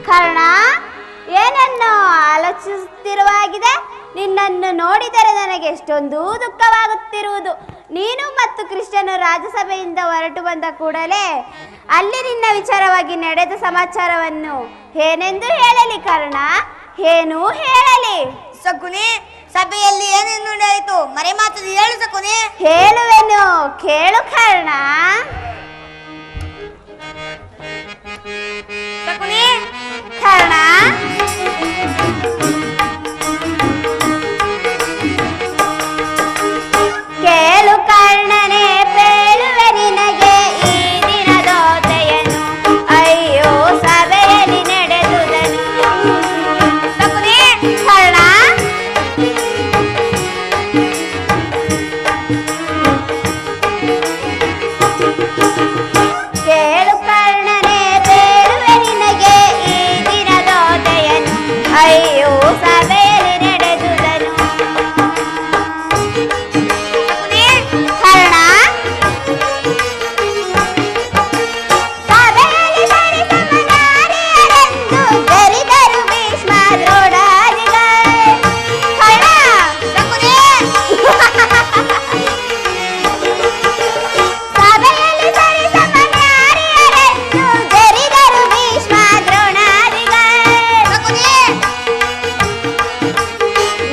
ಕರ್ಣ, ಏನನ್ನು ಆಲೋಚಿಸುತ್ತಿರುವಾಗಿದೆ? ನಿನ್ನನ್ನು ನೋಡಿದರೆ ನನಗೆ ಎಷ್ಟೊಂದು ದುಃಖವಾಗುತ್ತಿರುವುದು. ನೀನು ಮತ್ತು ಕೃಷ್ಣನು ರಾಜ್ಯಸಭೆಯಿಂದ ಹೊರಟು ಬಂದ ಕೂಡಲೇ ಅಲ್ಲಿ ನಿನ್ನ ವಿಚಾರವಾಗಿ ನಡೆದ ಸಮಾಚಾರವನ್ನು ಏನೆಂದು ಹೇಳಲಿ ಕರ್ಣ? ಏನು ಹೇಳಲಿ? ಶಕುನಿ, ಸಭೆಯಲ್ಲಿ ಏನೇನು ನಡೆಯಿತು ಮರೆ ಮಾತು ಹೇಳು ಶಕುನಿ. ಹೇಳುವೆನು, ಕೇಳು ಕರ್ಣ. ಶಕುನಿ, ಕರ್ಣ, ಕೇಳು ಕರ್ಣನೆ, ಬೇಳುವೆ ನಿನಗೆ ಈ ದಿನದೋತೆಯನು. ಅಯ್ಯೋ ಸಭೆಯಲ್ಲಿ ನಡೆದುದನು. ಶಕುನಿ, ಕರ್ಣ, ಕೇಳು ಕರ್ಣನೆ, ಬೇಳುವೆ ನಿನಗೆ ಈ ದಿನದೋತೆಯನು. ಅಯ್ಯೋ ಸಭೆಯಲ್ಲಿ ನಡೆದುದನು. ಕರ್ಣ, ಸಭೆಯಲ್ಲಿ ಸರಿಸಮನಾರಿಯರೆಂದು ಜರಿದರು ಭೀಷ್ಮ ದ್ರೋಣಾದಿಗಳೇ. ಕರ್ಣ, ಶಕುನಿ, ಸಭೆಯಲ್ಲಿ ಸರಿಸಮನಾರಿಯರೆಂದು ಜರಿದರು ಭೀಷ್ಮ ದ್ರೋಣಾದಿಗಳೇ. ಶಕುನಿ,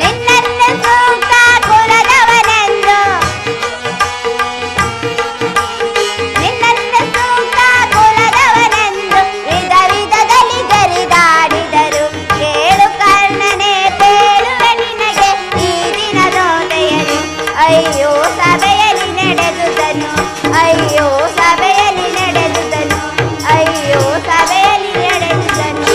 ನಿನ್ನನ್ನು ಸೂಕ್ತ ಕುಲದವನೆಂದು, ನಿನ್ನನ್ನು ಸೂಕ್ತ ಕುಲದವನೆಂದು ವಿಧ ವಿಧದಲ್ಲಿ ಜರಿದಾಡಿದರು. ಕೇಳು ಕರ್ಣನೆ, ಬೇಳುವೆ ನಿನಗೆ ಈ ದಿನದೋತೆಯನು. ಅಯ್ಯೋ ಸಭೆಯಲ್ಲಿ ನಡೆದುದನು. ಅಯ್ಯೋ ಸಭೆಯಲ್ಲಿ ನಡೆದುದನು. ಅಯ್ಯೋ ಸಭೆಯಲ್ಲಿ ನಡೆದುದನು.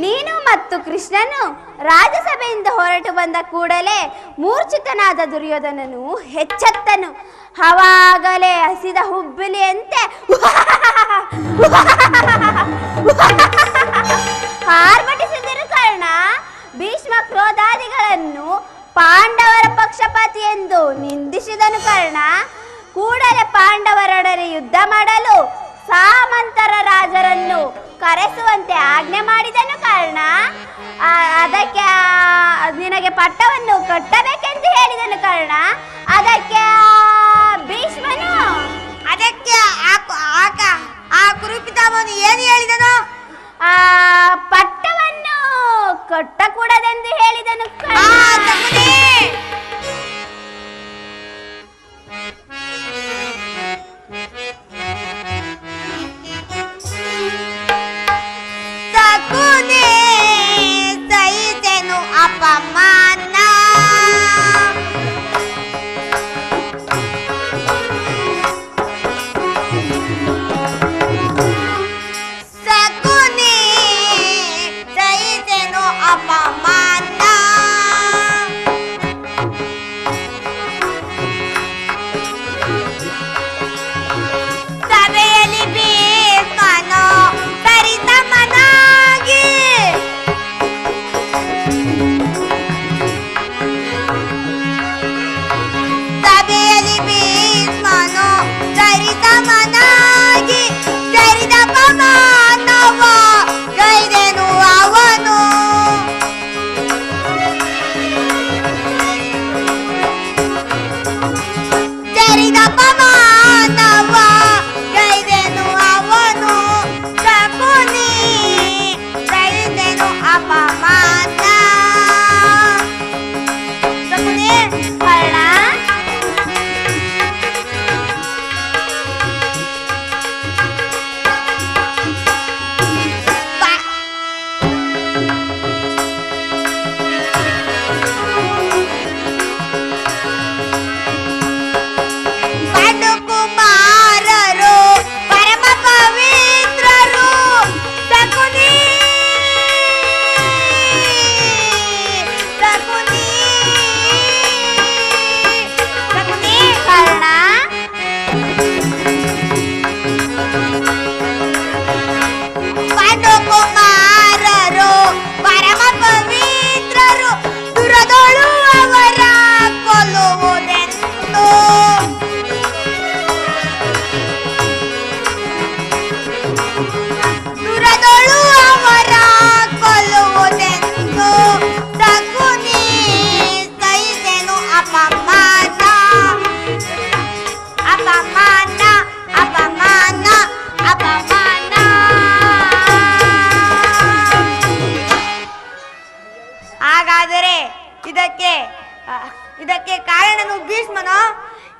ನೀನು ಮತ್ತು ಕೃಷ್ಣನು ರಾಜಸಭೆಯಿಂದ ಹೊರಟು ಬಂದ ಕೂಡಲೇ ಮೂರ್ಛಿತನಾದ ದುರ್ಯೋಧನನು ಎಚ್ಚೆತ್ತನು. ಅವಾಗಲೇ ಹಸಿದ ಹುಬ್ಬುಲಿಯಂತೆ ಆರ್ಭಟಿಸಿದರು ಕರ್ಣ. ಭೀಷ್ಮ ಕ್ರೋಧಾದಿಗಳನ್ನು ಪಾಂಡವರ ಪಕ್ಷಪಾತಿ ಎಂದು ನಿಂದಿಸಿದನು ಕರ್ಣ. ಕೂಡಲೇ ಪಾಂಡವರೊಡನೆ ಯುದ್ಧ ಮಾಡಲು ಸಾಮಂತರ ರಾಜರನ್ನು ಕರೆಸುವಂತೆ ಆಜ್ಞೆ ಮಾಡಿದನು ಕರ್ಣ. ಅದಕ್ಕೆ ನಿನಗೆ ಪಟ್ಟವನ್ನು ಕಟ್ಟಬೇಕೆಂದು ಹೇಳಿದನು ಕರ್ಣ. ಅದಕ್ಕೆ ಭೀಷ್ಮನು, ಅದಕ್ಕೆ ಆ ಕುರುಪಿತಾಮನು ಏನು ಹೇಳಿದನು? ಆ ಪಟ್ಟವನ್ನು ಕಟ್ಟಕೂಡದೆಂದು ಹೇಳಿದನು ಕರ್ಣ. ಶಕುನಿ, ಶಕುನಿ, ಸಹಿಸೆನು ಅಪಮಾನ. ಶಕುನಿ, ಸಹಿಸೆನು ಅಪಮಾನ.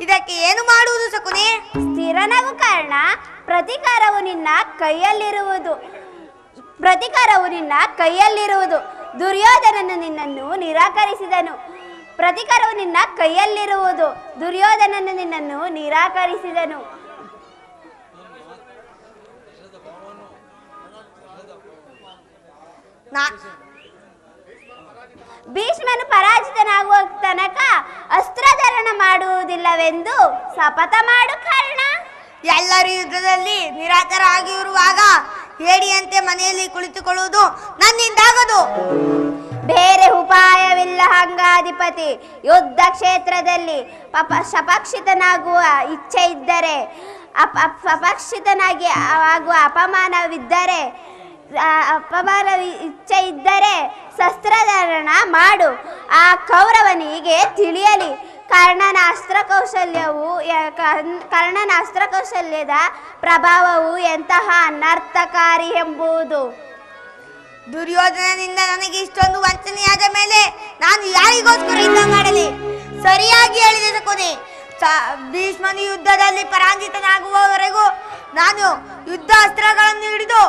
ಇದಕ್ಕೆ ಏನು ಮಾಡುವುದು ಶಕುನಿ? ಸ್ಥಿರನಗು ಕರ್ಣ. ಪ್ರತಿಕಾರವು ನಿನ್ನ ಕೈಯಲ್ಲಿರುವುದು. ದುರ್ಯೋಧನನು ನಿನ್ನನ್ನು ನಿರಾಕರಿಸಿದನು. ಪ್ರತಿಕಾರವು ನಿನ್ನ ಕೈಯಲ್ಲಿರುವುದು. ದುರ್ಯೋಧನನು ನಿನ್ನನ್ನು ನಿರಾಕರಿಸಿದನು. ಭೀಷ್ಮನು ಪರಾಜಿತನಾಗುವ ತನಕ ಅಸ್ತ್ರಧಾರಣ ಮಾಡುವುದಿಲ್ಲವೆಂದು ಶಪಥ ಮಾಡು ಕರ್ಣ. ಎಲ್ಲರೂ ಯುದ್ಧದಲ್ಲಿ ನಿರಾಕರ ಆಗಿರುವಾಗ ಹೇಡಿಯಂತೆ ಮನೆಯಲ್ಲಿ ಕುಳಿತುಕೊಳ್ಳುವುದು ನನ್ನಿಂದಾಗದು. ಬೇರೆ ಉಪಾಯವಿಲ್ಲ ಅಂಗಾಧಿಪತಿ. ಯುದ್ಧ ಕ್ಷೇತ್ರದಲ್ಲಿ ಸಪಕ್ಷಿತನಾಗುವ ಇಚ್ಛೆ ಇದ್ದರೆ ಸಪಕ್ಷಿತನಾಗಿ ಆಗುವ ಅಪಮಾನ ಇಚ್ಛೆ ಇದ್ದರೆ ಶಸ್ತ್ರಧಾರಣ ಮಾಡು. ಆ ಕೌರವನಿಗೆ ತಿಳಿಯಲಿ ಕರ್ಣನ ಅಸ್ತ್ರಕೌಶಲ್ಯದ ಪ್ರಭಾವವು ಎಂತಹ ಅನರ್ಥಕಾರಿ ಎಂಬುದು. ದುರ್ಯೋಧನನಿಂದ ನನಗೆ ಇಷ್ಟೊಂದು ವಂಚನೆಯಾದ ಮೇಲೆ ನಾನು ಯಾರಿಗೋಸ್ಕರ ಯುದ್ಧ ಮಾಡಲಿ? ಸರಿಯಾಗಿ ಹೇಳಿದೆ ಶಕುನಿ. ಭೀಷ್ಮನು ಯುದ್ಧದಲ್ಲಿ ಪರಾಜಿತನಾಗುವವರೆಗೂ ನಾನು ಯುದ್ಧಾಸ್ತ್ರಗಳನ್ನು ಹಿಡಿದು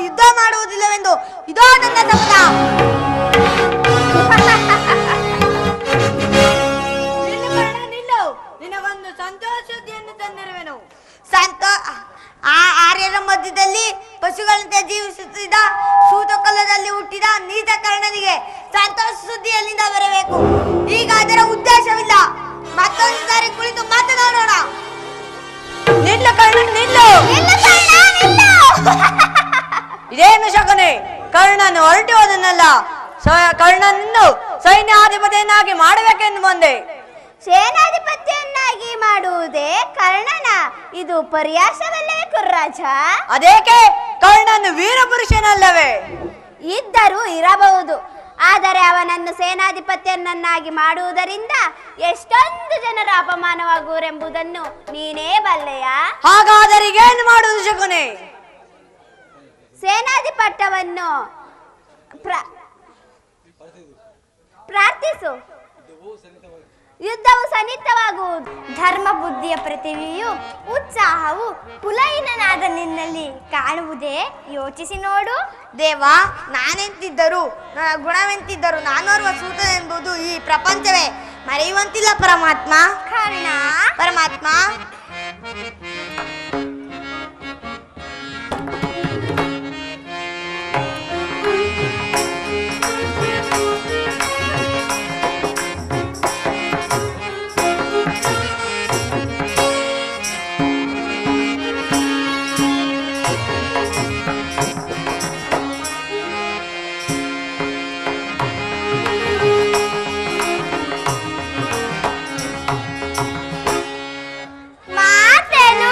ಯುದ್ಧ ಮಾಡುವುದಿಲ್ಲವೆಂದು ಇದೋ ನನ್ನ ಶಪಥ. ನಿನಗೊಂದು ಸಂತೋಷ ಸುದ್ದಿಯನ್ನು ತಂದಿರುವೆನು. ಆ ಆರ್ಯರ ಮಧ್ಯದಲ್ಲಿ ಪಶುಗಳಂತೆ ಜೀವಿಸುತ್ತಿದ್ದ ಸೂತಕಲದಲ್ಲಿ ಹುಟ್ಟಿದ ನೀತ ಕರ್ಣನಿಗೆ ಸಂತೋಷ ಸುದ್ದಿ ಎಲ್ಲಿಂದ ಬರಬೇಕು? ಈಗ ಅದರ ಉದ್ದೇಶವಿಲ್ಲ. ಮತ್ತೊಂದು ಸಾರಿ ಕುಳಿತು ಮಾತನಾಡೋಣ. ನಿಲ್ಲ ಕರ್ಣ, ನಿಲ್ಲು. ಇದೇನು ಶಕುನಿ? ಕರ್ಣನು ಹೊರಟು ಹೋದನಲ್ಲ. ಕರ್ಣನನ್ನು ಸೈನ್ಯಾಧಿಪತಿಯನ್ನಾಗಿ ಮಾಡಬೇಕೆಂದು ಬಂದೆ. ಸೇನಾಧಿಪತಿಯನ್ನಾಗಿ ಮಾಡುವುದೇ ಕರ್ಣನ? ಇದು ಪರ್ಯಾಸವಲ್ಲವೇ ಕುರ್ರಾಜ? ಅದೇಕೆ? ಕರ್ಣನು ವೀರ ಪುರುಷನಲ್ಲವೇ? ಇದ್ದರೂ ಇರಬಹುದು. ಆದರೆ ಅವನನ್ನು ಸೇನಾಧಿಪತಿಯನ್ನಾಗಿ ಮಾಡುವುದರಿಂದ ಎಷ್ಟೊಂದು ಜನರ ಅಪಮಾನವಾಗುವರೆಂಬುದನ್ನು ನೀನೇ ಬಲ್ಲೆಯ? ಹಾಗಾದರೆ ಏನು ಮಾಡುವುದು ಶಕುನಿ? ಸೇನಾಧಿಪತ್ಯವನ್ನು ಪ್ರಾರ್ಥಿಸು. ಯುದ್ಧವು ಸನ್ನಿಹಿತವಾಗುವುದು. ಧರ್ಮ ಬುದ್ಧಿಯ ಪ್ರತಿಭೆಯು ಉತ್ಸಾಹವು ಕುಲೈನನಾದ ನಿನ್ನಲ್ಲಿ ಕಾಣುವುದೇ? ಯೋಚಿಸಿ ನೋಡು. ದೇವ, ನಾನೆಂತಿದ್ದರು ಗುಣವೆಂತಿದ್ದರು ನಾನೋರ್ವ ಸೂತನೆಂಬುದು ಈ ಪ್ರಪಂಚವೇ ಮರೆಯುವಂತಿಲ್ಲ ಪರಮಾತ್ಮ. ಕರ್ಣ, ಪರಮಾತ್ಮ, ಮಾತೇನು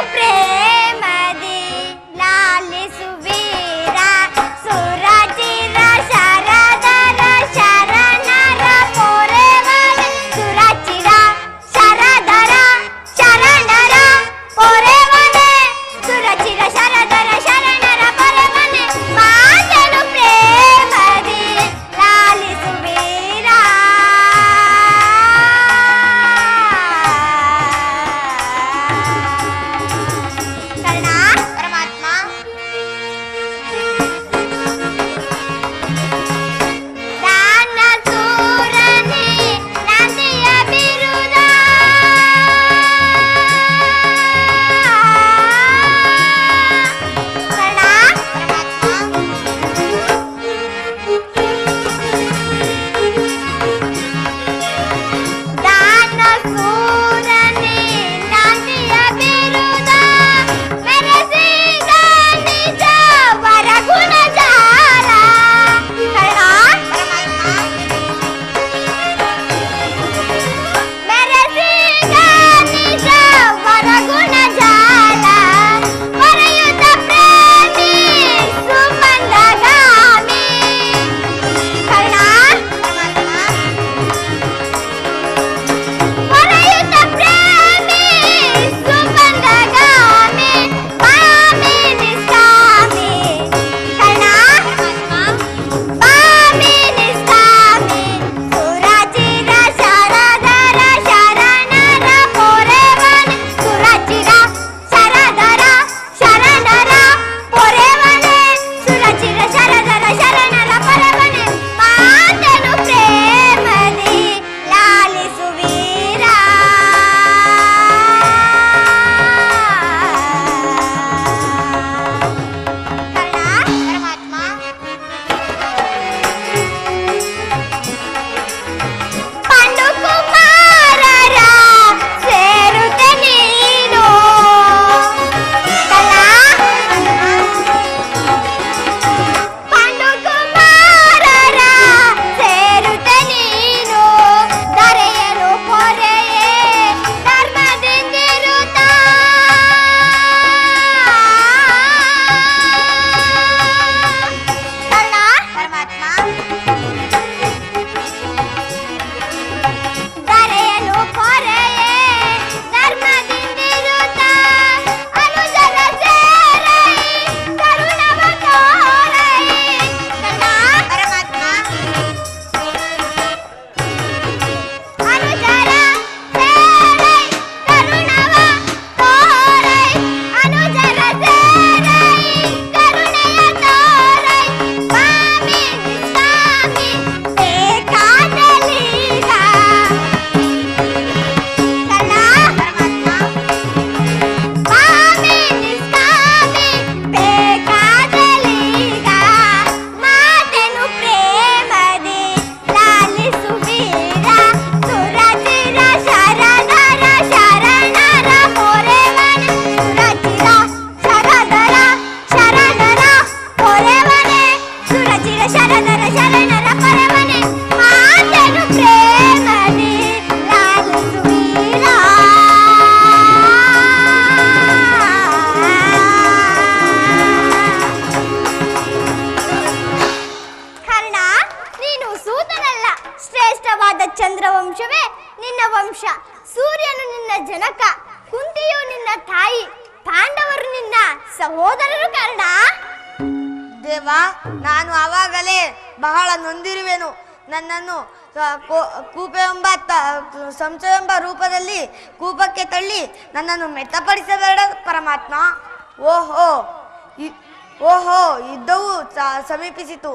ಸಹೋದರರು ಕರ್ಣ. ದೇವ, ನಾನು ಆವಾಗಲೇ ಬಹಳ ನೊಂದಿರುವೆನು. ನನ್ನನ್ನು ಕೂಪೆಂಬ ಸಂಶಯವೆಂಬ ರೂಪದಲ್ಲಿ ಕೂಪಕ್ಕೆ ತಳ್ಳಿ ನನ್ನನ್ನು ಮೆತ್ತಪಡಿಸಬೇಡ ಪರಮಾತ್ಮ. ಓಹೋ ಓಹೋ, ಯುದ್ಧವು ಸಮೀಪಿಸಿತು.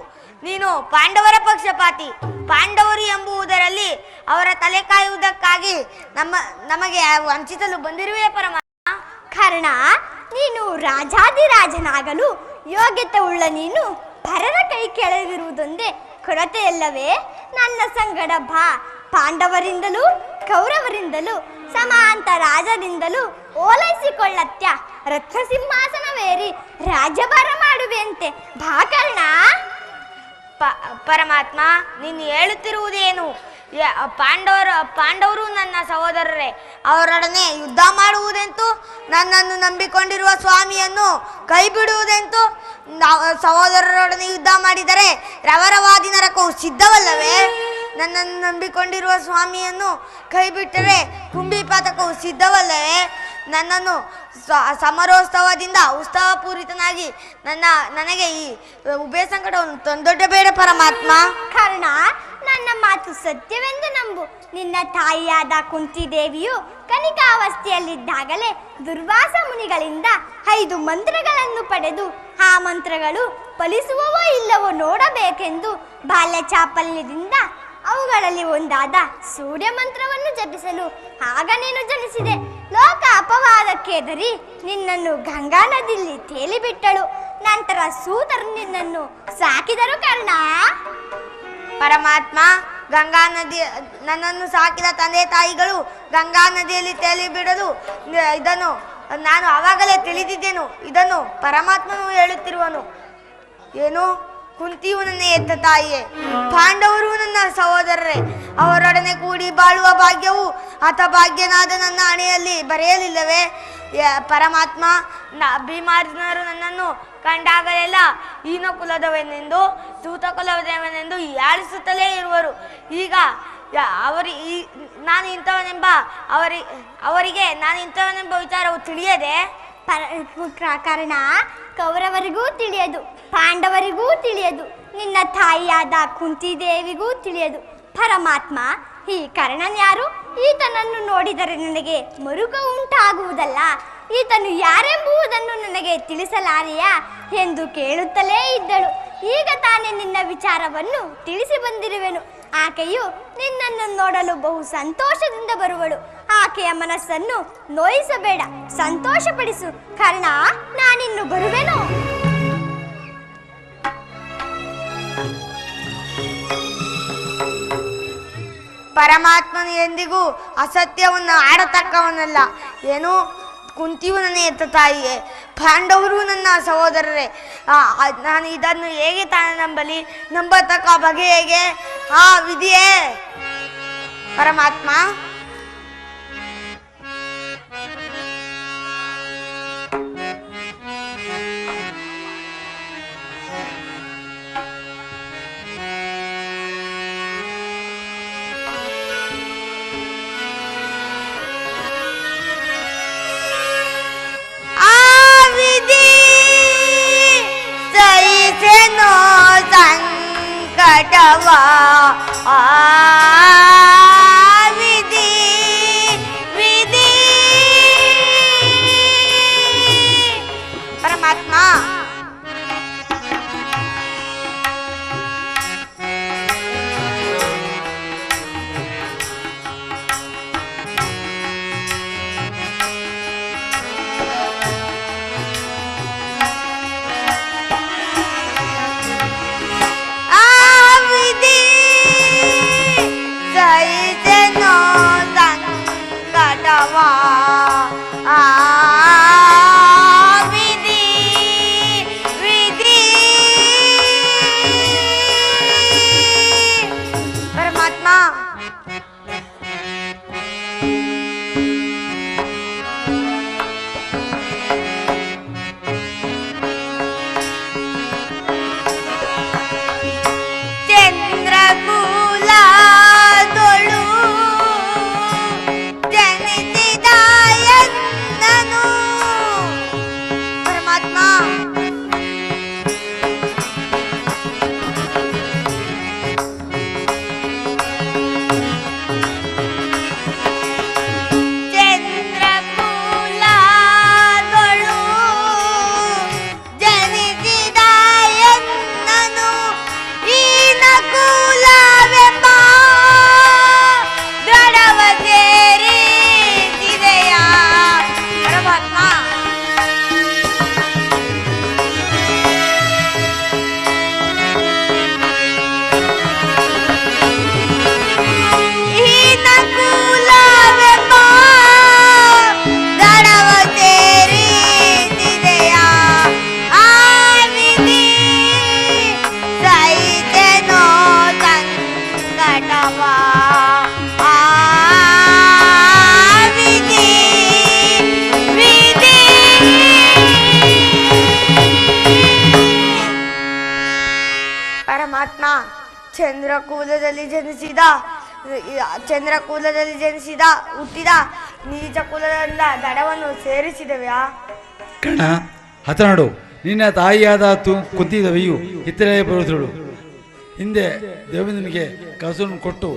ನೀನು ಪಾಂಡವರ ಪಕ್ಷಪಾತಿ. ಪಾಂಡವರು ಎಂಬುವುದರಲ್ಲಿ ಅವರ ತಲೆ ಕಾಯುವುದಕ್ಕಾಗಿ ನಮಗೆ ವಂಚಿಸಲು ಬಂದಿರುವೆ ಪರಮಾತ್ಮ. ಕರ್ಣ, ನೀನು ರಾಜಾದಿರಾಜನಾಗಲು ಯೋಗ್ಯತೆ ಉಳ್ಳ ನೀನು ಪರರ ಕೈ ಕೆಳಗಿರುವುದೊಂದೇ ಕೊರತೆಯಲ್ಲವೇ? ನನ್ನ ಸಂಗಡ ಬಾ. ಪಾಂಡವರಿಂದಲೂ ಕೌರವರಿಂದಲೂ ಸಮಾಂತ ರಾಜರಿಂದಲೂ ಓಲೈಸಿಕೊಳ್ಳತ್ಯ ರತ್ನಸಿಂಹಾಸನವೇರಿ ರಾಜ್ಯಭಾರ ಮಾಡುವೆಂತೆ. ಬಾ ಕರ್ಣ. ಪರಮಾತ್ಮ, ನೀನು ಹೇಳುತ್ತಿರುವುದೇನು? ಪಾಂಡವರು ನನ್ನ ಸಹೋದರರೇ. ಅವರೊಡನೆ ಯುದ್ಧ ಮಾಡುವುದೆಂತೂ? ನನ್ನನ್ನು ನಂಬಿಕೊಂಡಿರುವ ಸ್ವಾಮಿಯನ್ನು ಕೈ ಬಿಡುವುದೆಂತೂ? ಸಹೋದರರೊಡನೆ ಯುದ್ಧ ಮಾಡಿದರೆ ರವರವಾದಿ ನರಕವು ಸಿದ್ಧವಲ್ಲವೇ? ನನ್ನನ್ನು ನಂಬಿಕೊಂಡಿರುವ ಸ್ವಾಮಿಯನ್ನು ಕೈ ಬಿಟ್ಟರೆ ಕುಂಭಿಪಾತಕವು ಸಿದ್ಧವಲ್ಲವೇ? ನನ್ನನ್ನು ಸಮರೋತ್ಸವದಿಂದ ಉತ್ಸವಪೂರಿತನಾಗಿ ನನಗೆ ಈ ಉಭಯ ಸಂಕಟವನ್ನು ತಂದೊಡ್ಡಬೇಡ ಪರಮಾತ್ಮ. ಕರ್ಣ, ನನ್ನ ಮಾತು ಸತ್ಯವೆಂದು ನಂಬು. ನಿನ್ನ ತಾಯಿಯಾದ ಕುಂತಿದೇವಿಯು ಕನಿಕಾವಸ್ಥೆಯಲ್ಲಿದ್ದಾಗಲೇ ದುರ್ವಾಸ ಮುನಿಗಳಿಂದ 5 ಮಂತ್ರಗಳನ್ನು ಪಡೆದು ಆ ಮಂತ್ರಗಳು ಫಲಿಸುವವೋ ಇಲ್ಲವೋ ನೋಡಬೇಕೆಂದು ಬಾಲ್ಯ ಚಾಪಲ್ಯದಿಂದ ಅವುಗಳಲ್ಲಿ ಒಂದಾದ ಸೂರ್ಯ ಮಂತ್ರವನ್ನು ಜಪಿಸಲು ಆಗ ನೀನು ಜನಿಸಿದೆ. ಲೋಕ ಅಪವಾದಕ್ಕೆದರಿ ನಿನ್ನನ್ನು ಗಂಗಾ ನದಿಯಲ್ಲಿ ತೇಲಿಬಿಟ್ಟಳು. ನಂತರ ಸೂತರು ನಿನ್ನನ್ನು ಸಾಕಿದರು ಕರ್ಣ. ಪರಮಾತ್ಮ, ಗಂಗಾ ನದಿ ನನ್ನನ್ನು ಸಾಕಿದ ತಂದೆ ತಾಯಿಗಳು ಗಂಗಾ ನದಿಯಲ್ಲಿ ತೇಲಿ ಬಿಡಲು ಇದನ್ನು ನಾನು ಆವಾಗಲೇ ತಿಳಿದಿದ್ದೆನು. ಇದನ್ನು ಪರಮಾತ್ಮನು ಹೇಳುತ್ತಿರುವನು. ಏನು? ಕುಂತಿಯು ನನ್ನ ಎತ್ತ ತಾಯಿಯೇ, ಪಾಂಡವರು ನನ್ನ ಸಹೋದರರೇ. ಅವರೊಡನೆ ಕೂಡಿ ಬಾಳುವ ಭಾಗ್ಯವು ಹತಭಾಗ್ಯನಾದ ನನ್ನ ಹಣೆಯಲ್ಲಿ ಬರೆಯಲಿಲ್ಲವೇ? ಪರಮಾತ್ಮ, ಭೀಮಾರ್ಜುನರು ನನ್ನನ್ನು ಕಂಡಾಗಲೆಲ್ಲ ಹೀನ ಕುಲದವನೆಂದು ಸೂತ ಕುಲದವನೆಂದು ಯಾಳಿಸುತ್ತಲೇ ಇರುವರು. ಈಗ ನಾನು ಇಂಥವನೆಂಬ ಅವರಿಗೆ ನಾನು ಇಂಥವನೆಂಬ ವಿಚಾರವು ತಿಳಿಯದೆ ಕಾರಣ ಕೌರವರಿಗೂ ತಿಳಿಯದು, ಪಾಂಡವರಿಗೂ ತಿಳಿಯದು, ನಿನ್ನ ತಾಯಿಯಾದ ಕುಂತಿದೇವಿಗೂ ತಿಳಿಯದು. ಪರಮಾತ್ಮ, ಈ ಕರ್ಣನ್ಯಾರು? ಈತನನ್ನು ನೋಡಿದರೆ ನನಗೆ ಮರುಕ ಉಂಟಾಗುವುದಲ್ಲ. ಈತನು ಯಾರೆಂಬುದನ್ನು ನನಗೆ ತಿಳಿಸಲಾರೆಯಾ ಎಂದು ಕೇಳುತ್ತಲೇ ಇದ್ದಳು. ಈಗ ತಾನೇ ನಿನ್ನ ವಿಚಾರವನ್ನು ತಿಳಿಸಿ ಬಂದಿರುವೆನು. ಆಕೆಯು ನಿನ್ನನ್ನು ನೋಡಲು ಬಹು ಸಂತೋಷದಿಂದ ಬರುವಳು. ಆಕೆಯ ಮನಸ್ಸನ್ನು ನೋಯಿಸಬೇಡ, ಸಂತೋಷಪಡಿಸು. ಕರ್ಣ, ನಾನಿನ್ನು ಬರುವೆನು. ಪರಮಾತ್ಮನು ಎಂದಿಗೂ ಅಸತ್ಯವನ್ನು ಆಡತಕ್ಕವನಲ್ಲ. ಏನು? ಕುಂತಿಯು ನನ್ನ ಎತ್ತ ತಾಯಿಯೇ, ಪಾಂಡವರು ನನ್ನ ಸಹೋದರರೇ. ನಾನು ಇದನ್ನು ಹೇಗೆ ತಾನೇ ನಂಬಲಿ? ನಂಬತಕ್ಕ ಬಗೆ ಹೇಗೆ? ವಿಧಿಯೇ ಪರಮಾತ್ಮ. ಸಂಕಟವಾ ವಿಧಿ ಪರಮಾತ್ಮ. ಪರಮಾತ್ಮ, ಚಂದ್ರಕೂಲದಲ್ಲಿ ಜನಿಸಿದ ಹುಟ್ಟಿದ ನೀಚ ಕುಲದಿಂದ ದಡವನ್ನು ಸೇರಿಸಿದವ್ಯಾ? ಕಣ ಹತನಾಡು. ನಿನ್ನ ತಾಯಿಯಾದ ಕುಂತಿದೇವಿಯು ಹಿತ್ತಲೇ ಬರುತ್ತಿಳು. ಹಿಂದೆ ದೇವೇಂದ್ರನಿಗೆ ಕಸವನ್ನು ಕೊಟ್ಟು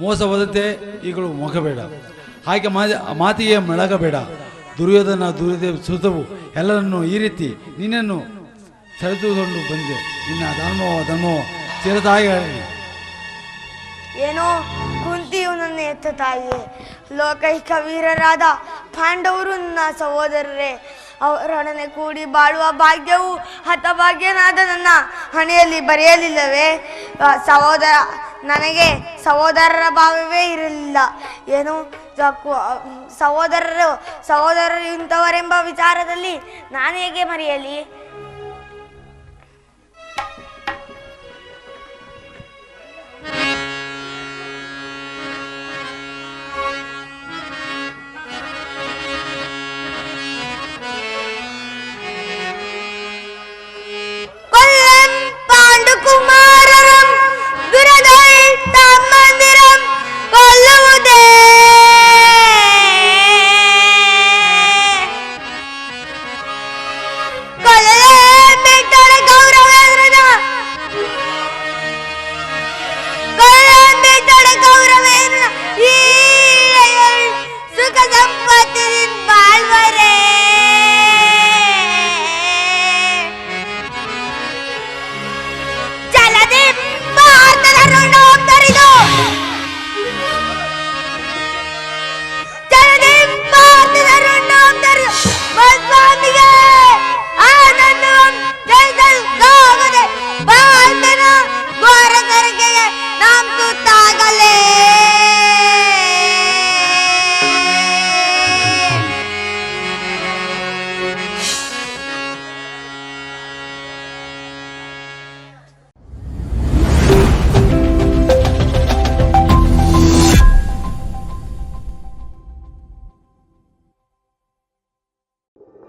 ಮೋಸವಾದಂತೆ ಈಗಲೂ ಮೊಗಬೇಡ. ಹಾಗೆ ಮಾತಿಗೆ ಮೊಳಗಬೇಡ. ದುರ್ಯೋಧನ ದುರ್ಯೋಧನ ಸುತವು ಎಲ್ಲರನ್ನು ಈ ರೀತಿ ನಿನ್ನನ್ನು ಸೆಳೆದುಕೊಂಡು ಬಂದೆ. ನಿನ್ನ ಧರ್ಮೋ ಚಿರತಾಯಿ. ಏನೋ ಕುಂತಿಯು ನನ್ನ ಎತ್ತ ತಾಯಿಯೇ. ಲೋಕೈಕ ವೀರರಾದ ಪಾಂಡವರು ನನ್ನ ಸಹೋದರರೇ. ಅವರೊಡನೆ ಕೂಡಿ ಬಾಳುವ ಭಾಗ್ಯವು ಹತಭಾಗ್ಯನಾದ ನನ್ನ ಹಣೆಯಲ್ಲಿ ಬರೆಯಲಿಲ್ಲವೇ? ನನಗೆ ಸಹೋದರರ ಭಾವವೇ ಇರಲಿಲ್ಲ. ಏನು ಸಹೋದರರು ಇಂಥವರೆಂಬ ವಿಚಾರದಲ್ಲಿ ನಾನು ಹೇಗೆ ಮರೆಯಲಿ?